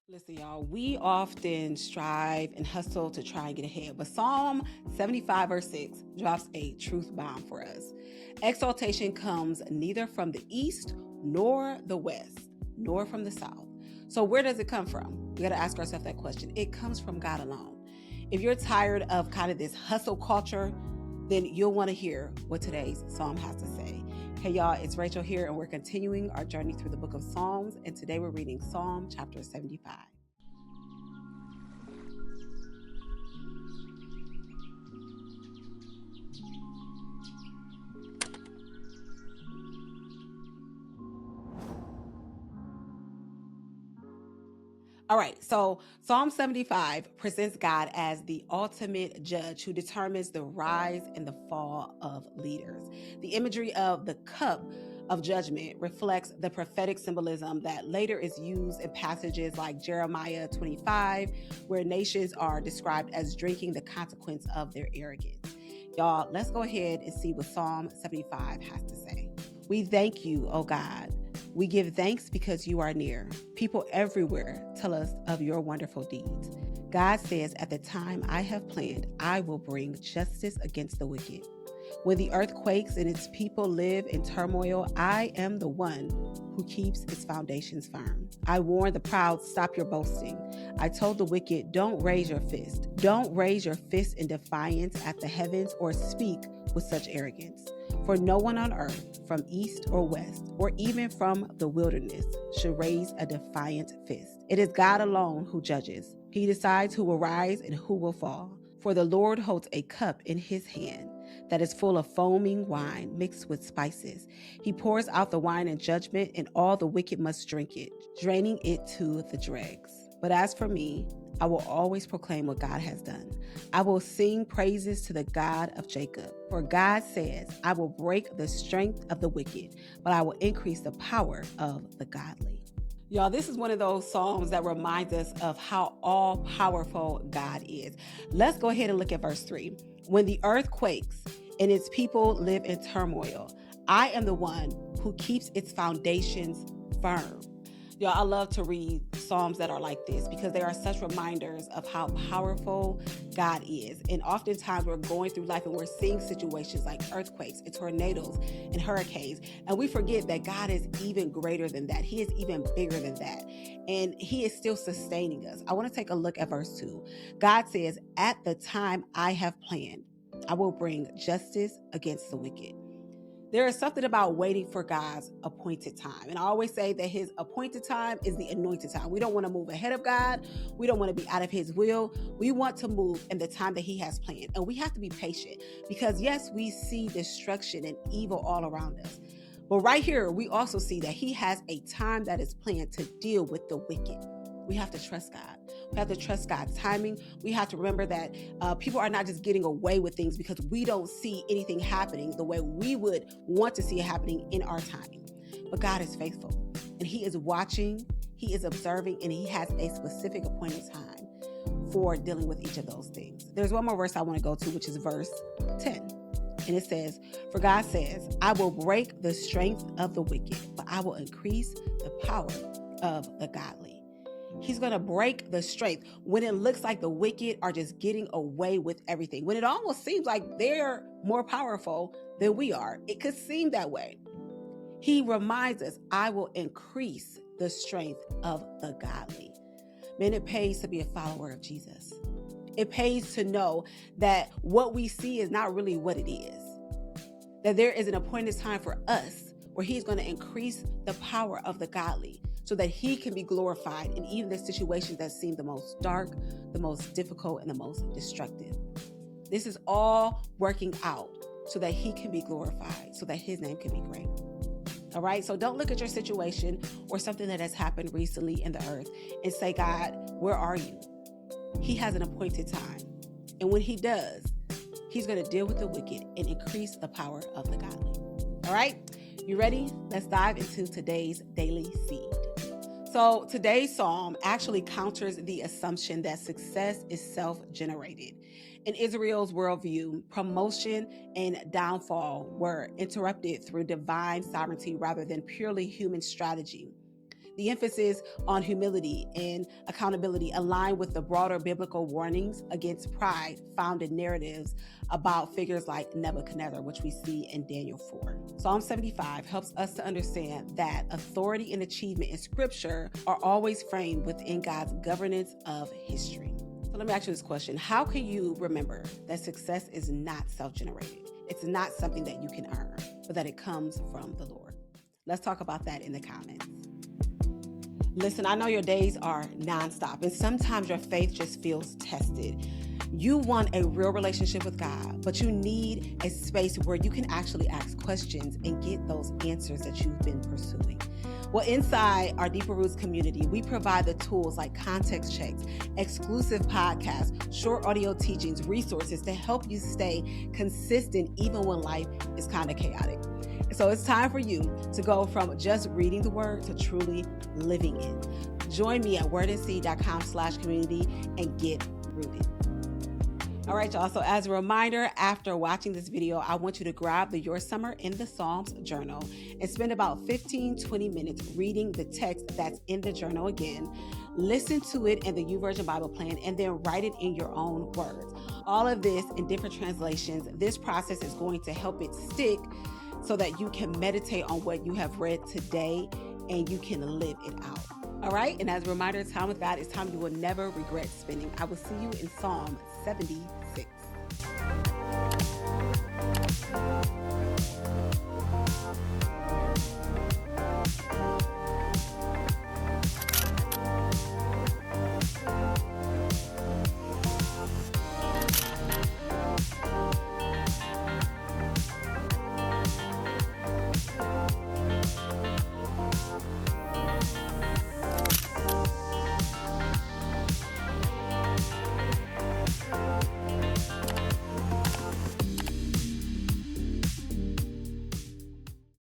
Listen, y'all, we often strive and hustle to try and get ahead, but Psalm 75, verse 6 drops a truth bomb for us. Exaltation comes neither from the east, nor the west, nor from the south. So, where does it come from? We got to ask ourselves that question. It comes from God alone. If you're tired of kind of this hustle culture, then you'll want to hear what today's Psalm has to say. Hey y'all, it's Rachel here, and we're continuing our journey through the book of Psalms, and today we're reading Psalm chapter 75. All right, so Psalm 75 presents God as the ultimate judge who determines the rise and the fall of leaders. The imagery of the cup of judgment reflects the prophetic symbolism that later is used in passages like Jeremiah 25, where nations are described as drinking the consequence of their arrogance. Y'all, let's go ahead and see what Psalm 75 has to say. We thank you, O God. We give thanks because you are near. People everywhere tell us of your wonderful deeds. God says, at the time I have planned, I will bring justice against the wicked. When the earth quakes and its people live in turmoil, I am the one who keeps its foundations firm. I warned the proud, stop your boasting. I told the wicked, don't raise your fist. Don't raise your fist in defiance at the heavens or speak with such arrogance. For no one on earth, from east or west, or even from the wilderness, should raise a defiant fist. It is God alone who judges. He decides who will rise and who will fall. For the Lord holds a cup in his hand that is full of foaming wine mixed with spices. He pours out the wine in judgment, and all the wicked must drink it, draining it to the dregs. But as for me, I will always proclaim what God has done. I will sing praises to the God of Jacob. For God says, I will break the strength of the wicked, but I will increase the power of the godly. Y'all, this is one of those psalms that reminds us of how all-powerful God is. Let's go ahead and look at verse 3. When the earth quakes and its people live in turmoil, I am the one who keeps its foundations firm. Y'all, I love to read Psalms that are like this because they are such reminders of how powerful God is. And oftentimes we're going through life and we're seeing situations like earthquakes and tornadoes and hurricanes. And we forget that God is even greater than that. He is even bigger than that. And he is still sustaining us. I want to take a look at verse 2. God says, at the time I have planned, I will bring justice against the wicked. There is something about waiting for God's appointed time. And I always say that his appointed time is the anointed time. We don't want to move ahead of God. We don't want to be out of his will. We want to move in the time that he has planned. And we have to be patient because, yes, we see destruction and evil all around us. But right here, we also see that he has a time that is planned to deal with the wicked. We have to trust God. We have to trust God's timing. We have to remember that people are not just getting away with things because we don't see anything happening the way we would want to see it happening in our time. But God is faithful, and he is watching, he is observing, and he has a specific appointed time for dealing with each of those things. There's one more verse I want to go to, which is verse 10. And it says, for God says, I will break the strength of the wicked, but I will increase the power of the godly. He's going to break the strength when it looks like the wicked are just getting away with everything. When it almost seems like they're more powerful than we are. It could seem that way. He reminds us, I will increase the strength of the godly. Man, it pays to be a follower of Jesus. It pays to know that what we see is not really what it is. That there is an appointed time for us where he's going to increase the power of the godly, so that he can be glorified in even the situations that seem the most dark, the most difficult, and the most destructive. This is all working out so that he can be glorified, so that his name can be great. All right, so don't look at your situation or something that has happened recently in the earth and say, God, where are you? He has an appointed time. And when he does, he's going to deal with the wicked and increase the power of the godly. All right, you ready? Let's dive into today's daily seed. So today's psalm actually counters the assumption that success is self-generated. In Israel's worldview, promotion and downfall were interrupted through divine sovereignty rather than purely human strategy. The emphasis on humility and accountability align with the broader biblical warnings against pride found in narratives about figures like Nebuchadnezzar, which we see in Daniel 4. Psalm 75 helps us to understand that authority and achievement in Scripture are always framed within God's governance of history. So let me ask you this question. How can you remember that success is not self-generated? It's not something that you can earn, but that it comes from the Lord. Let's talk about that in the comments. Listen, I know your days are nonstop, and sometimes your faith just feels tested. You want a real relationship with God, but you need a space where you can actually ask questions and get those answers that you've been pursuing. Well, inside our Deeper Roots community, we provide the tools like context checks, exclusive podcasts, short audio teachings, resources to help you stay consistent even when life is kind of chaotic. So it's time for you to go from just reading the word to truly living it. Join me at wordandseed.com/community and get rooted. All right, y'all. So as a reminder, after watching this video, I want you to grab the Your Summer in the Psalms journal and spend about 15-20 minutes reading the text that's in the journal again. Listen to it in the YouVersion Bible plan and then write it in your own words. All of this in different translations. This process is going to help it stick so that you can meditate on what you have read today and you can live it out. All right. And as a reminder, time with God is time you will never regret spending. I will see you in Psalm 76.